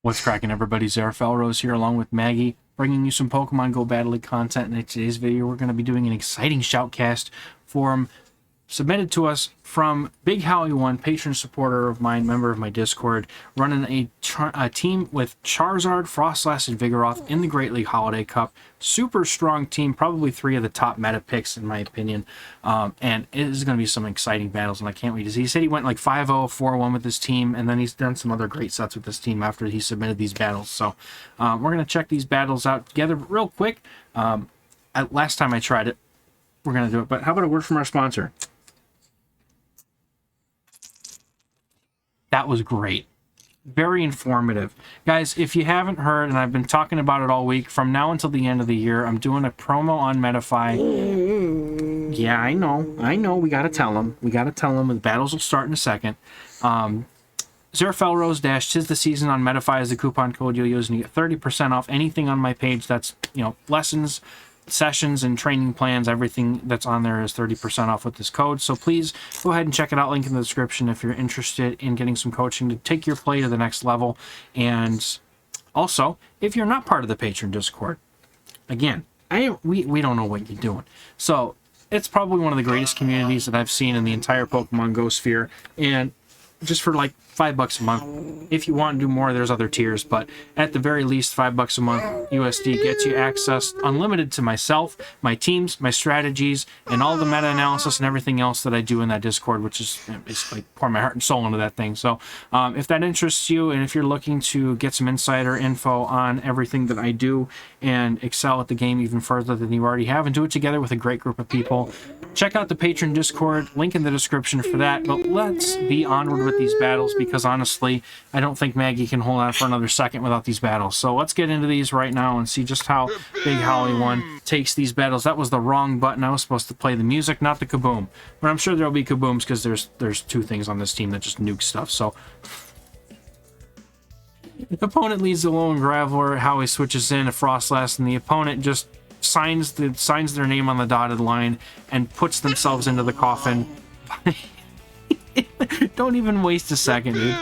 What's cracking, everybody? Rose here along with Maggie, bringing you some Pokemon Go Battle League content. And in today's video, we're going to be doing an exciting shoutcast forum submitted to us from Big Howie1, patron supporter of mine, member of my Discord, running a team with Charizard, Frostlass, and Vigoroth in the Great League Holiday Cup. Super strong team, probably 3 of the top meta picks in my opinion. And it is going to be some exciting battles, and I can't wait to see. He said he went like 5-0, 4-1 with his team, and then he's done some other great sets with this team after he submitted these battles. So we're going to check these battles out together real quick. Last time I tried it, we're going to do it, but how about a word from our sponsor? That was great. Very informative. Guys, if you haven't heard, and I've been talking about it all week, from now until the end of the year, I'm doing a promo on Metafy. Yeah, I know. We got to tell them. The battles will start in a second. Rose dash tis the season on Metafy is the coupon code you'll use, and you get 30% off anything on my page. That's, lessons, sessions, and training plans. Everything that's on there is 30% off with this code. So please go ahead and check it out. Link in the description if you're interested in getting some coaching to take your play to the next level. And also, if you're not part of the patron Discord, again, we don't know what you're doing. So it's probably one of the greatest communities that I've seen in the entire Pokemon Go sphere. And just for like $5 a month. If you want to do more, there's other tiers, but at the very least, $5 a month USD gets you access unlimited to myself, my teams, my strategies, and all the meta analysis and everything else that I do in that Discord, which is basically pour my heart and soul into that thing. So if that interests you, and if you're looking to get some insider info on everything that I do and excel at the game even further than you already have, and do it together with a great group of people, check out the patron Discord, link in the description for that. But let's be onward with these battles, because honestly, I don't think Maggie can hold on for another second without these battles. So let's get into these right now and see just how Big Howie1 takes these battles. That was the wrong button. I was supposed to play the music, not the kaboom. But I'm sure there'll be kabooms, because there's 2 things on this team that just nuke stuff. So the opponent leads the Lone Graveler. Howie switches in a Frostlass, and the opponent just signs their name on the dotted line and puts themselves into the coffin. Don't even waste a second, dude.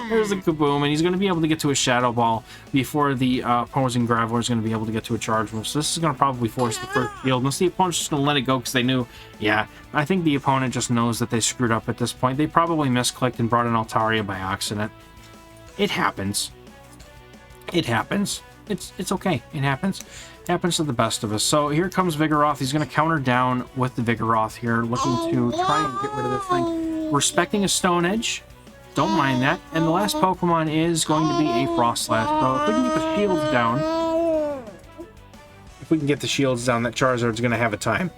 There's a kaboom, and he's going to be able to get to a Shadow Ball before the opposing Graveler is going to be able to get to a charge move. So this is going to probably force the first field. Unless the opponent's just going to let it go because they knew, yeah, I think the opponent just knows that they screwed up at this point. They probably misclicked and brought in Altaria by accident. It happens. It happens. It's okay. It happens. It happens to the best of us. So here comes Vigoroth. He's going to counter down with the Vigoroth here, looking to try and get rid of this thing. Respecting a Stone Edge. Don't mind that. And the last Pokemon is going to be a Frostlass. So if we can get the shields down, that Charizard's going to have a time.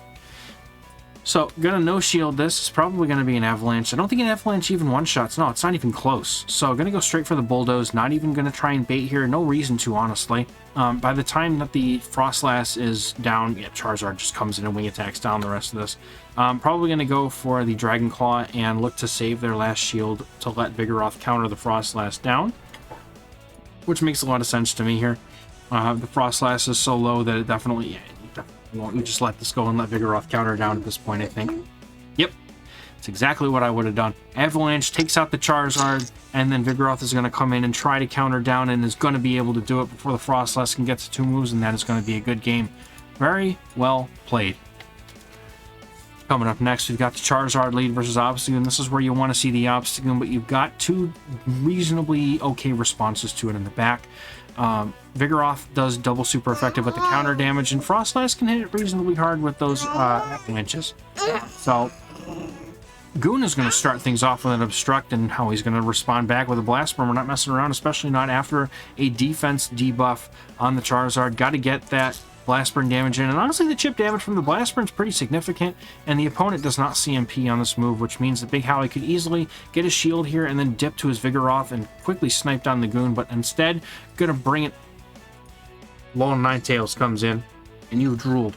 So, gonna no-shield this. It's probably gonna be an Avalanche. I don't think an Avalanche even one-shots. No, it's not even close. So, gonna go straight for the Bulldoze. Not even gonna try and bait here. No reason to, honestly. By the time that the Frostlass is down, yeah, Charizard just comes in and wing attacks down the rest of this. Probably gonna go for the Dragon Claw and look to save their last shield to let Vigoroth counter the Frostlass down, which makes a lot of sense to me here. The Frostlass is so low that it definitely... You just let this go and let Vigoroth counter down at this point, I think. Yep. It's exactly what I would have done. Avalanche takes out the Charizard, and then Vigoroth is going to come in and try to counter down, and is going to be able to do it before the Frostlass can get to 2 moves, and that is going to be a good game. Very well played. Coming up next, we've got the Charizard lead versus Obstagoon. This is where you want to see the Obstagoon, but you've got 2 reasonably okay responses to it in the back. Vigoroth does double super effective with the counter damage, and Frostlass can hit it reasonably hard with those avalanches. So Goon is going to start things off with an Obstruct, and how he's going to respond back with a Blast Burn. We're not messing around, especially not after a defense debuff on the Charizard. Got to get that Blast Burn damage in, and honestly the chip damage from the Blast Burn is pretty significant, and the opponent does not CMP on this move, which means that Big Howie could easily get a shield here and then dip to his Vigoroth and quickly snipe down the Goon, but instead gonna bring it. Lone Ninetales comes in, and you drooled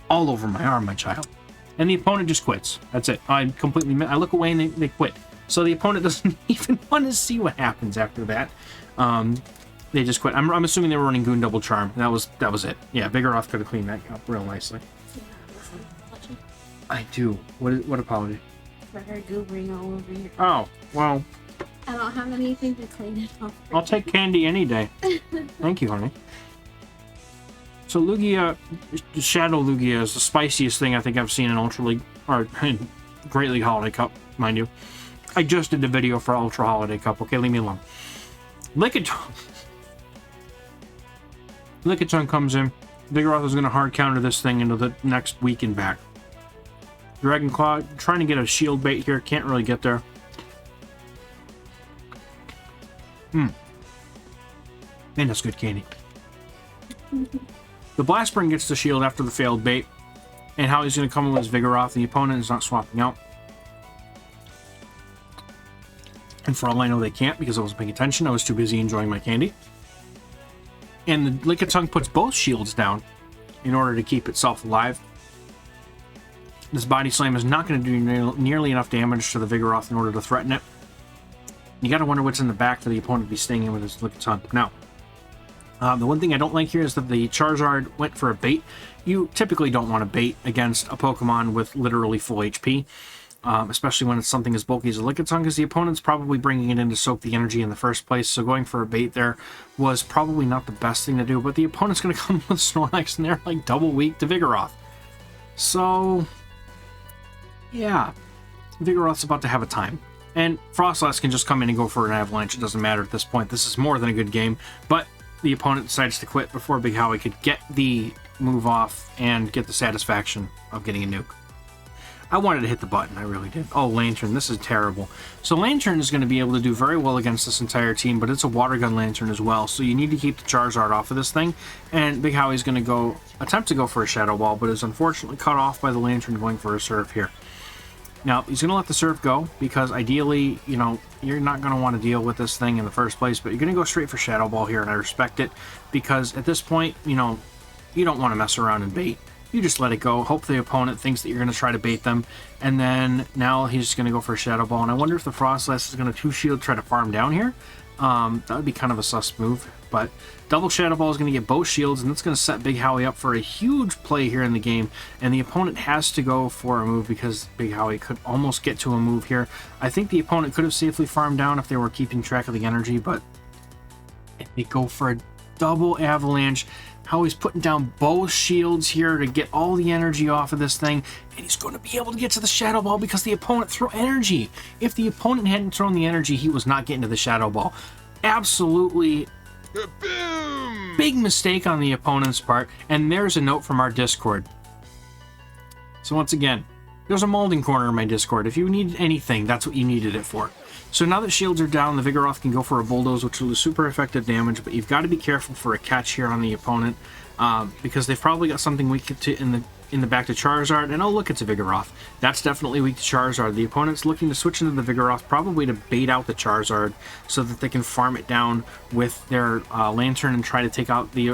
all over my arm, my child. And the opponent just quits. That's it. I look away and they quit. So the opponent doesn't even want to see what happens after that. They just quit. I'm assuming they were running Goon Double Charm. That was it. Yeah, Vigoroth could have cleaned that up real nicely. I do. What apology? I heard goobering all over you. Oh, well, I don't have anything to clean it off. I'll take candy any day. Thank you, honey. So Lugia, Shadow Lugia is the spiciest thing I think I've seen in Ultra League, or in Great League Holiday Cup, mind you. I just did the video for Ultra Holiday Cup, okay? Leave me alone. Lickitung comes in. Vigoroth is going to hard counter this thing into the next week and back. Dragon Claw, trying to get a shield bait here. Can't really get there. Man, that's good candy. The Blast Spring gets the shield after the failed bait. And how he's going to come in with his Vigoroth. The opponent is not swapping out. And for all I know, they can't because I wasn't paying attention. I was too busy enjoying my candy. And the Lickitung puts both shields down in order to keep itself alive. This Body Slam is not going to do nearly enough damage to the Vigoroth in order to threaten it. You got to wonder what's in the back for the opponent to be staying in with his Lickitung. Now, the one thing I don't like here is that the Charizard went for a bait. You typically don't want to bait against a Pokemon with literally full HP. Especially when it's something as bulky as a Lickitung, because the opponent's probably bringing it in to soak the energy in the first place, so going for a bait there was probably not the best thing to do, but the opponent's going to come with Snorlax, and they're like double weak to Vigoroth. So, yeah, Vigoroth's about to have a time. And Frostlass can just come in and go for an Avalanche, it doesn't matter at this point. This is more than a good game, but the opponent decides to quit before Big Howie could get the move off and get the satisfaction of getting a nuke. I wanted to hit the button, I really did. Oh, Lantern, this is terrible. So Lantern is going to be able to do very well against this entire team, but it's a Water Gun Lantern as well, so you need to keep the Charizard off of this thing, and Big Howie's going to attempt to go for a Shadow Ball, but is unfortunately cut off by the Lantern going for a Surf here. Now, he's going to let the Surf go, because ideally, you know, you're not going to want to deal with this thing in the first place, but you're going to go straight for Shadow Ball here, and I respect it, because at this point, you know, you don't want to mess around and bait. You just let it go. Hope the opponent thinks that you're going to try to bait them. And then now he's just going to go for a Shadow Ball. And I wonder if the Frostlass is going to 2-shield try to farm down here. That would be kind of a sus move. But double Shadow Ball is going to get both shields. And that's going to set Big Howie up for a huge play here in the game. And the opponent has to go for a move because Big Howie could almost get to a move here. I think the opponent could have safely farmed down if they were keeping track of the energy. But they go for a double Avalanche. Howie's putting down both shields here to get all the energy off of this thing, and he's going to be able to get to the Shadow Ball because the opponent threw energy. If the opponent hadn't thrown the energy, he was not getting to the Shadow Ball. Absolutely big mistake on the opponent's part, and there's a note from our Discord. So once again, there's a molding corner in my Discord. If you need anything, that's what you needed it for. So now that shields are down, the Vigoroth can go for a Bulldoze, which will do super effective damage, but you've got to be careful for a catch here on the opponent, because they've probably got something weak in the back to Charizard, and oh look, it's a Vigoroth. That's definitely weak to Charizard. The opponent's looking to switch into the Vigoroth, probably to bait out the Charizard, so that they can farm it down with their Lantern and try to take out the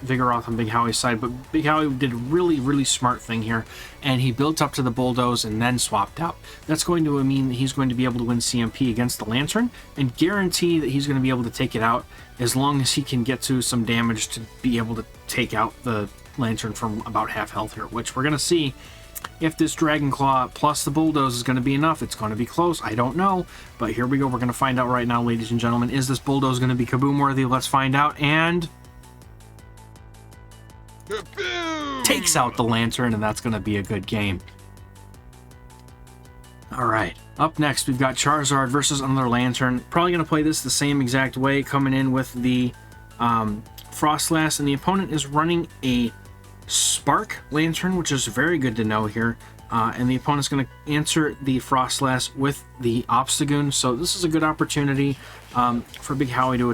Vigoroth on Big Howie's side. But Big Howie did a really, really smart thing here, and he built up to the Bulldoze and then swapped out. That's going to mean that he's going to be able to win CMP against the Lantern, and guarantee that he's going to be able to take it out as long as he can get to some damage to be able to take out the Lantern from about half health here, which we're going to see if this Dragon Claw plus the Bulldoze is going to be enough. It's going to be close. I don't know, but here we go. We're going to find out right now, ladies and gentlemen. Is this Bulldoze going to be Kaboom worthy? Let's find out. And takes out the Lantern, and that's going to be a good game. All right, up next we've got Charizard versus another Lantern. Probably going to play this the same exact way, coming in with the Frostlass, and the opponent is running a Spark Lantern, which is very good to know here. And the opponent's going to answer the Frostlass with the Obstagoon, so this is a good opportunity for Big Howie to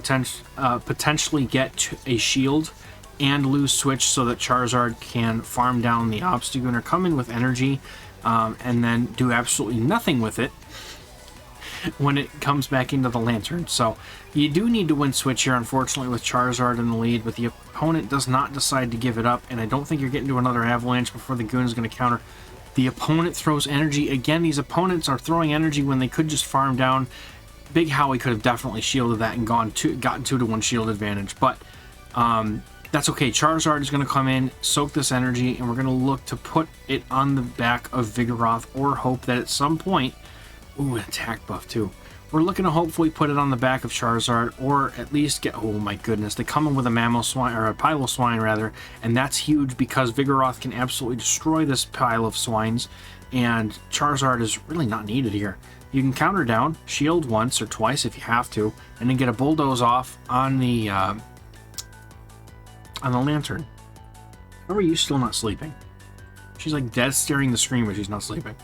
potentially get a shield and lose switch so that Charizard can farm down the Obstagoon or come in with energy and then do absolutely nothing with it when it comes back into the Lantern. So you do need to win switch here, unfortunately, with Charizard in the lead, but the opponent does not decide to give it up, and I don't think you're getting to another Avalanche before the Goon is going to counter. The opponent throws energy. Again, these opponents are throwing energy when they could just farm down. Big Howie could have definitely shielded that and gotten 2-to-1 shield advantage, but that's okay. Charizard is going to come in, soak this energy, and we're going to look to put it on the back of Vigoroth, or hope that at some point... Ooh, an attack buff too. we're looking to hopefully put it on the back of Charizard, or at least get... Oh my goodness, they come in with a Mamoswine, or a Piloswine rather, and that's huge because Vigoroth can absolutely destroy this pile of swines, and Charizard is really not needed here. You can counter down, shield once or twice if you have to, and then get a Bulldoze off on the Lantern. How are you still not sleeping? She's like dead staring the screen, but she's not sleeping.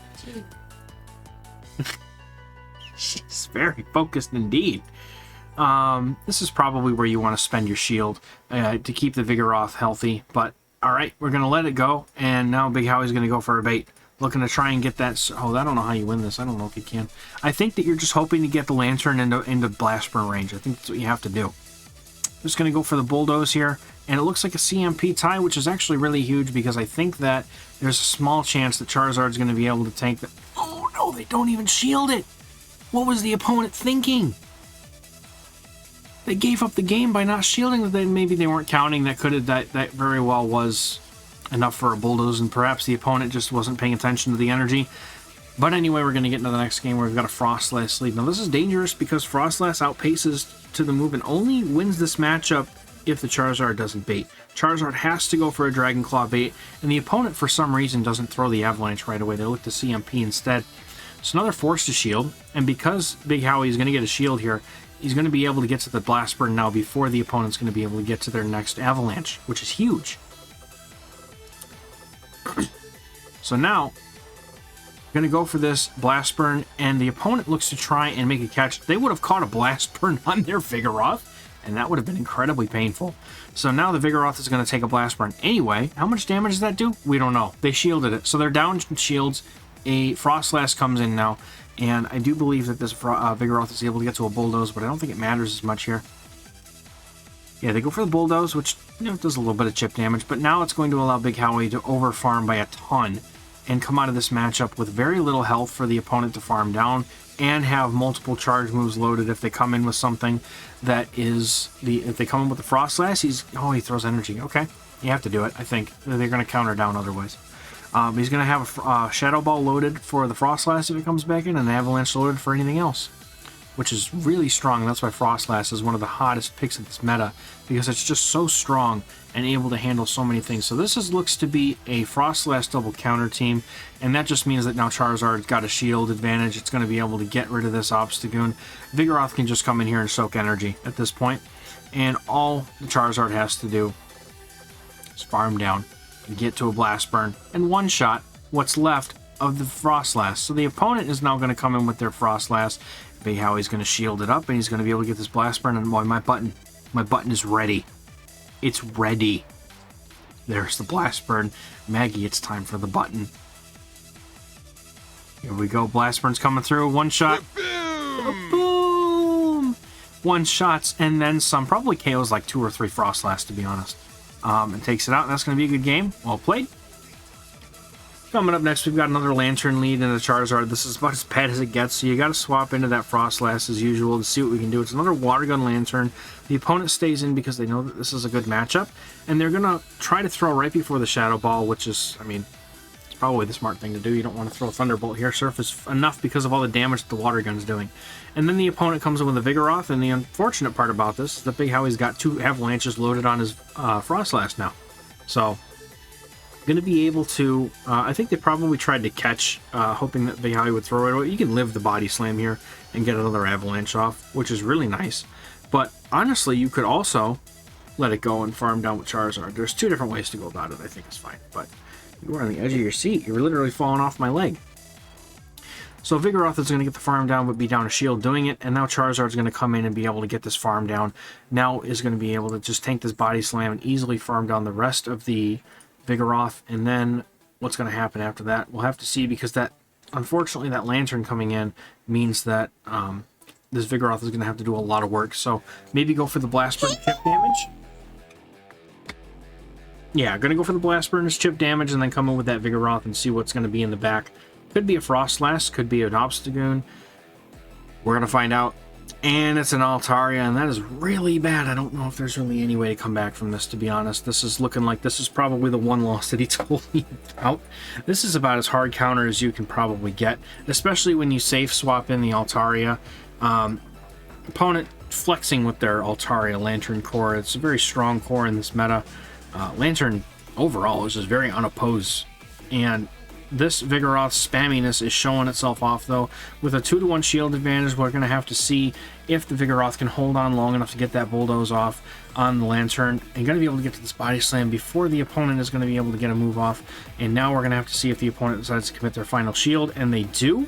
She's very focused indeed. This is probably where you want to spend your shield to keep the Vigoroth healthy, but alright, we're going to let it go, and now Big Howie's going to go for a bait. Looking to try and get that... Oh, I don't know how you win this. I don't know if you can. I think that you're just hoping to get the Lantern into Blast Burn range. I think that's what you have to do. Just going to go for the Bulldoze here, and it looks like a CMP tie, which is actually really huge because I think that there's a small chance that Charizard's going to be able to tank that. Oh, no, they don't even shield it! What was the opponent thinking? They gave up the game by not shielding it. Maybe they weren't counting. That very well was enough for a Bulldoze, and perhaps the opponent just wasn't paying attention to the energy. But anyway, we're going to get into the next game where we've got a Frostlass lead. Now this is dangerous because Frostlass outpaces to the move and only wins this matchup if the Charizard doesn't bait. Charizard has to go for a Dragon Claw bait, and the opponent for some reason doesn't throw the Avalanche right away. They look to CMP instead. So now they're forced to shield, and because Big Howie is going to get a shield here, he's going to be able to get to the Blast Burn now before the opponent's going to be able to get to their next Avalanche, which is huge. So now, going to go for this Blast Burn, and the opponent looks to try and make a catch. They would have caught a Blast Burn on their Vigoroth, and that would have been incredibly painful. So now the Vigoroth is going to take a Blast Burn. Anyway, how much damage does that do? We don't know. They shielded it. So they're down shields. A Frostlass comes in now, and I do believe that this Vigoroth is able to get to a Bulldoze, but I don't think it matters as much here. Yeah, they go for the Bulldoze, which does a little bit of chip damage, but now it's going to allow Big Howie to overfarm by a ton and come out of this matchup with very little health for the opponent to farm down and have multiple charge moves loaded if they come in with something that is if they come in with the Frostlass, he throws energy. Okay, you have to do it. I think they're going to counter down otherwise. He's going to have a Shadow Ball loaded for the Frostlass if it comes back in, and an Avalanche loaded for anything else, which is really strong. That's why Frostlass is one of the hottest picks in this meta, because it's just so strong and able to handle so many things. So this looks to be a Frostlass double counter team, and that just means that now Charizard's got a shield advantage. It's going to be able to get rid of this Obstagoon. Vigoroth can just come in here and soak energy at this point, and all the Charizard has to do is farm down and get to a Blast Burn and one-shot what's left of the Frostlass. So the opponent is now going to come in with their Frostlass. Big Howie's going to shield it up, and he's going to be able to get this Blast Burn, and boy, my button is ready. It's ready. There's the Blast Burn. Maggie, it's time for the button. Here we go. Blast Burn's coming through. One shot. Boom! One shots, and then some. Probably KOs like 2 or 3 Frostlass, to be honest. And takes it out, and that's going to be a good game. Well played. Coming up next, we've got another Lantern lead and a Charizard. This is about as bad as it gets, so you got to swap into that Frostlass as usual to see what we can do. It's another Water Gun Lantern. The opponent stays in because they know that this is a good matchup, and they're going to try to throw right before the Shadow Ball, which is, I mean, it's probably the smart thing to do. You don't want to throw a Thunderbolt here. Surface enough because of all the damage that the Water Gun's doing. And then the opponent comes in with a Vigoroth, and the unfortunate part about this is that Big Howie's got 2 Avalanches loaded on his Frostlass now. So going to be able to, I think they probably tried to catch, hoping that Big Howie would throw it away. You can live the Body Slam here and get another Avalanche off, which is really nice. But honestly, you could also let it go and farm down with Charizard. There's 2 different ways to go about it. I think it's fine. But you were on the edge of your seat. You were literally falling off my leg. So Vigoroth is going to get the farm down, but be down a shield doing it. And now Charizard's going to come in and be able to get this farm down. Now is going to be able to just tank this Body Slam and easily farm down the rest of the Vigoroth. And then what's going to happen after that, we'll have to see, because that, unfortunately, that Lantern coming in means that this Vigoroth is going to have to do a lot of work. So maybe go for the Blast Burn chip damage. Yeah, going to go for the Blast Burn as chip damage and then come in with that Vigoroth and see what's going to be in the back. Could be a Frostlass, could be an Obstagoon. We're going to find out. And it's an Altaria, and that is really bad. I don't know if there's really any way to come back from this, to be honest. This is looking like this is probably the one loss that he told me about. This is about as hard counter as you can probably get, especially when you safe swap in the Altaria. Opponent flexing with their Altaria Lantern core. It's a very strong core in this meta. Lantern overall is just very unopposed, and this Vigoroth spamminess is showing itself off though. With a 2-to-1 shield advantage, we're going to have to see if the Vigoroth can hold on long enough to get that Bulldoze off on the Lantern, and going to be able to get to this Body Slam before the opponent is going to be able to get a move off. And now we're going to have to see if the opponent decides to commit their final shield, and they do.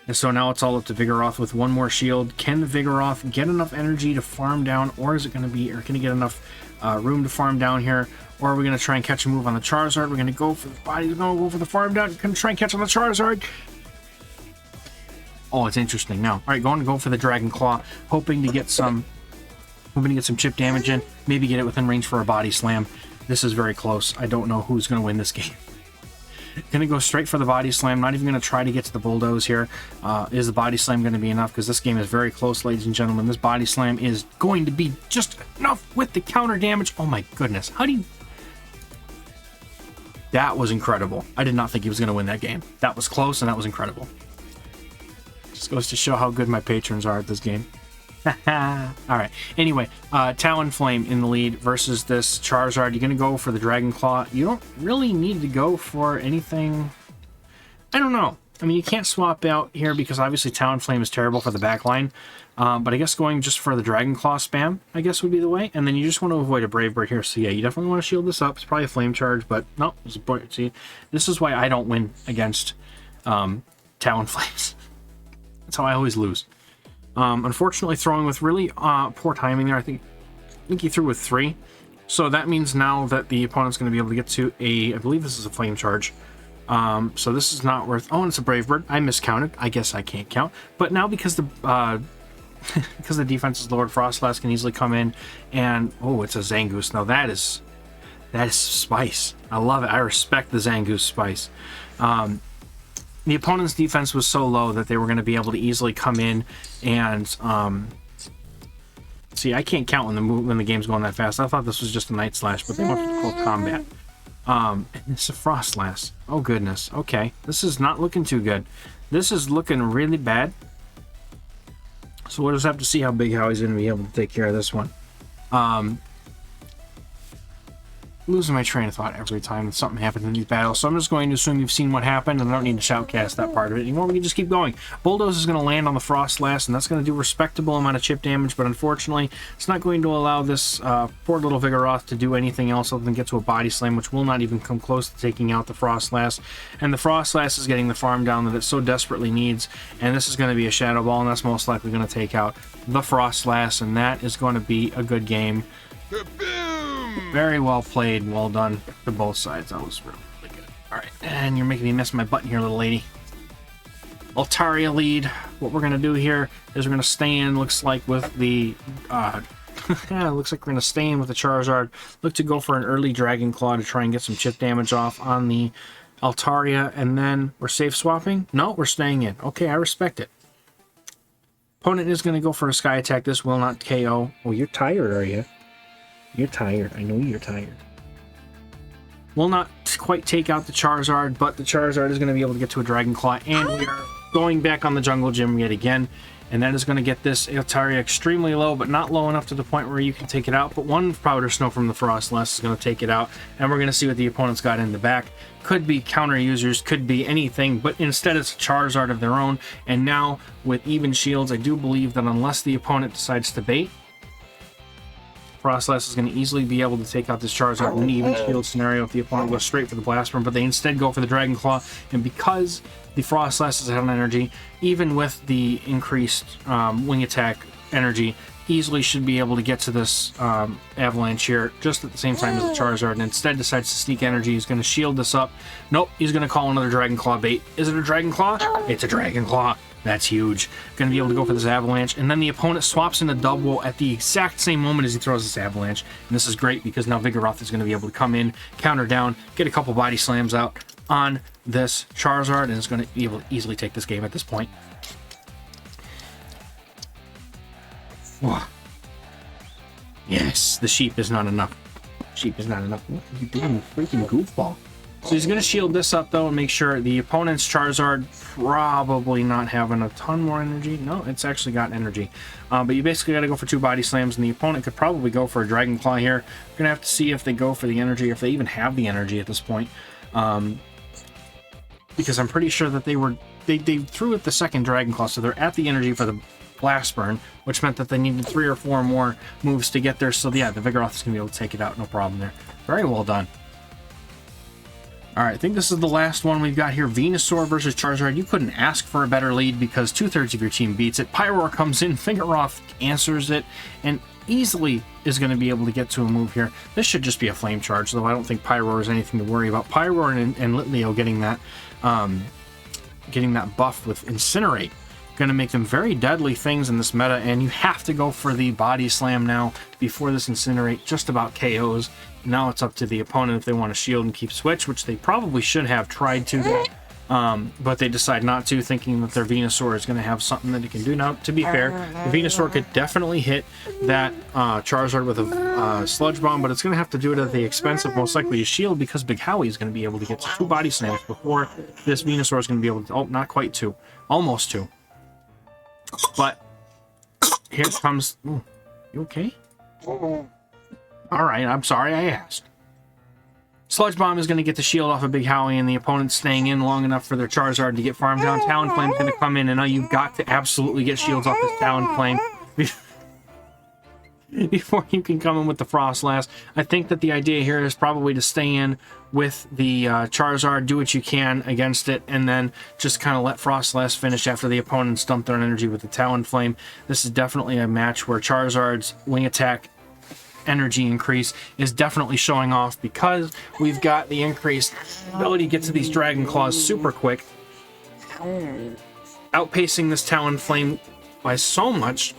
And so now it's all up to Vigoroth with one more shield. Can the Vigoroth get enough energy to farm down, or is it going to be, or can he get enough room to farm down here? Or are we going to try and catch a move on the Charizard? We're going to go for the body, we're going to go for the farm down, going to try and catch on the Charizard. Oh, it's interesting now. All right, going to go for the Dragon Claw, hoping to get some chip damage in, maybe get it within range for a Body Slam. This is very close. I don't know who's going to win this game. Gonna go straight for the Body Slam, not even gonna try to get to the Bulldoze here. Is the Body Slam gonna be enough? Because this game is very close, ladies and gentlemen. This Body Slam is going to be just enough with the counter damage. Oh my goodness, how do you... That was incredible. I did not think he was gonna win that game. That was close, and that was incredible. Just goes to show how good my patrons are at this game. Alright, anyway, Talonflame in the lead versus this Charizard. You're going to go for the Dragon Claw. You don't really need to go for anything. I don't know. I mean, you can't swap out here because obviously Talonflame is terrible for the backline. But I guess going just for the Dragon Claw spam, I guess, would be the way. And then you just want to avoid a Brave Bird here. So yeah, you definitely want to shield this up. It's probably a Flame Charge, but no. See, this is why I don't win against Talonflames. That's how I always lose. Unfortunately, throwing with really poor timing there. I think he threw with 3. So that means now that the opponent's going to be able to get to I believe this is a Flame Charge. So this is not worth... Oh, and it's a Brave Bird. I miscounted. I guess I can't count. But now because the because the defense is lowered, Frostlass can easily come in and... Oh, it's a Zangoose. Now that is spice. I love it. I respect the Zangoose spice. The opponent's defense was so low that they were going to be able to easily come in and see. I can't count when the game's going that fast. I thought this was just a Night Slash, but they went for close combat. And it's a Frostlass. Oh goodness. Okay, this is not looking too good. This is looking really bad. So we'll just have to see how he's going to be able to take care of this one. Losing my train of thought every time something happens in these battles, so I'm just going to assume you've seen what happened, and I don't need to shoutcast that part of it anymore. We can just keep going. Bulldoze is going to land on the Frostlass, and that's going to do a respectable amount of chip damage, but unfortunately, it's not going to allow this poor little Vigoroth to do anything else other than get to a Body Slam, which will not even come close to taking out the Frostlass. And the Frostlass is getting the farm down that it so desperately needs, and this is going to be a Shadow Ball, and that's most likely going to take out the Frostlass, and that is going to be a good game. Very well played, well done to both sides. That was really, really good. Alright, and you're making me miss my button here, little lady. Altaria lead. What we're going to do here is we're going to stay in, looks like, with the... yeah, looks like we're going to stay in with the Charizard. Look to go for an early Dragon Claw to try and get some chip damage off on the Altaria, and then we're safe swapping? No, we're staying in. Okay, I respect it. Opponent is going to go for a Sky Attack. This will not KO. Oh, you're tired, are you? You're tired. I know you're tired. Will not quite take out the Charizard, but the Charizard is going to be able to get to a Dragon Claw, and we are going back on the Jungle Gym yet again, and that is going to get this Altaria extremely low, but not low enough to the point where you can take it out. But one Powder Snow from the Frostlass is going to take it out, and we're going to see what the opponent's got in the back. Could be counter users, could be anything, but instead it's a Charizard of their own, and now with even shields, I do believe that unless the opponent decides to bait, Frostlass is going to easily be able to take out this Charizard in an even shield scenario if the opponent goes straight for the Blast Burn, but they instead go for the Dragon Claw, and because the Frostlass is out on energy, even with the increased wing attack energy, easily should be able to get to this Avalanche here just at the same time as the Charizard, and instead decides to sneak energy. He's going to shield this up. Nope, he's going to call another Dragon Claw bait. Is it a Dragon Claw? It's a Dragon Claw. That's huge. Going to be able to go for this Avalanche, and then the opponent swaps into double at the exact same moment as he throws this Avalanche, and this is great because now Vigoroth is going to be able to come in, counter down, get a couple Body Slams out on this Charizard, and is going to be able to easily take this game at this point. Whoa. Yes, the sheep is not enough. Sheep is not enough. What are you doing, you freaking goofball? So he's going to shield this up, though, and make sure the opponent's Charizard probably not having a ton more energy. No, it's actually got energy. But you basically got to go for 2 body slams, and the opponent could probably go for a Dragon Claw here. We're going to have to see if they go for the energy, if they even have the energy at this point. Because I'm pretty sure that they threw at the second Dragon Claw, so they're at the energy for the Blast Burn, which meant that they needed 3 or 4 more moves to get there. So yeah, the Vigoroth is going to be able to take it out, no problem there. Very well done. Alright, I think this is the last one we've got here. Venusaur versus Charizard. You couldn't ask for a better lead because 2/3 of your team beats it. Pyroar comes in, Vigoroth answers it, and easily is going to be able to get to a move here. This should just be a Flame Charge, though I don't think Pyroar is anything to worry about. Pyroar and Litleo getting that buff with Incinerate. Going to make them very deadly things in this meta, and you have to go for the Body Slam now before this Incinerate just about KOs. Now it's up to the opponent if they want to shield and keep switch, which they probably should have tried to, but they decide not to, thinking that their Venusaur is going to have something that it can do. Now, to be fair, the Venusaur could definitely hit that Charizard with a Sludge Bomb, but it's going to have to do it at the expense of most likely a shield, because Big Howie is going to be able to get to 2 Body Slams before this Venusaur is going to be able to... Oh, not quite 2. Almost 2. But here comes... Ooh, you okay? Alright, I'm sorry I asked. Sludge Bomb is going to get the shield off of Big Howie, and the opponent's staying in long enough for their Charizard to get farmed down. Talonflame's going to come in, and now you've got to absolutely get shields off this Talonflame before you can come in with the Frostlass. I think that the idea here is probably to stay in with the Charizard, do what you can against it, and then just kind of let Frostlass finish after the opponents dump their energy with the Talonflame. This is definitely a match where Charizard's wing attack energy increase is definitely showing off, because we've got the increased ability to get to these Dragon Claws super quick, outpacing this Talonflame by so much.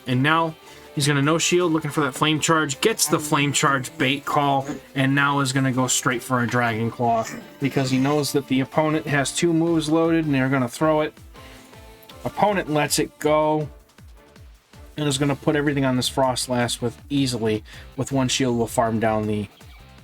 And now he's going to no shield, looking for that Flame Charge, gets the Flame Charge bait call, and now is going to go straight for a Dragon Claw, because he knows that the opponent has 2 moves loaded and they're going to throw it. Opponent lets it go and is going to put everything on this Frostlass easily. With 1 shield, will farm down the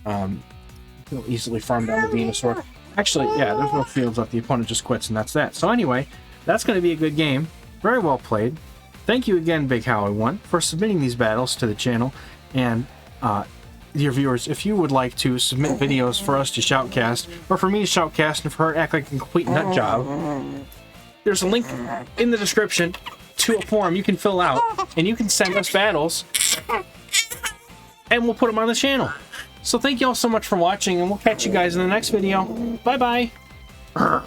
he'll easily farm down the Venusaur. Actually, yeah, there's no shields left. The opponent just quits, and that's that. So anyway, that's going to be a good game. Very well played. Thank you again, Big Howie 1, for submitting these battles to the channel. And dear viewers, if you would like to submit videos for us to shoutcast, or for me to shoutcast and for her to act like a complete nut job, there's a link in the description to a form you can fill out, and you can send us battles, and we'll put them on the channel. So thank you all so much for watching, and we'll catch you guys in the next video. Bye bye.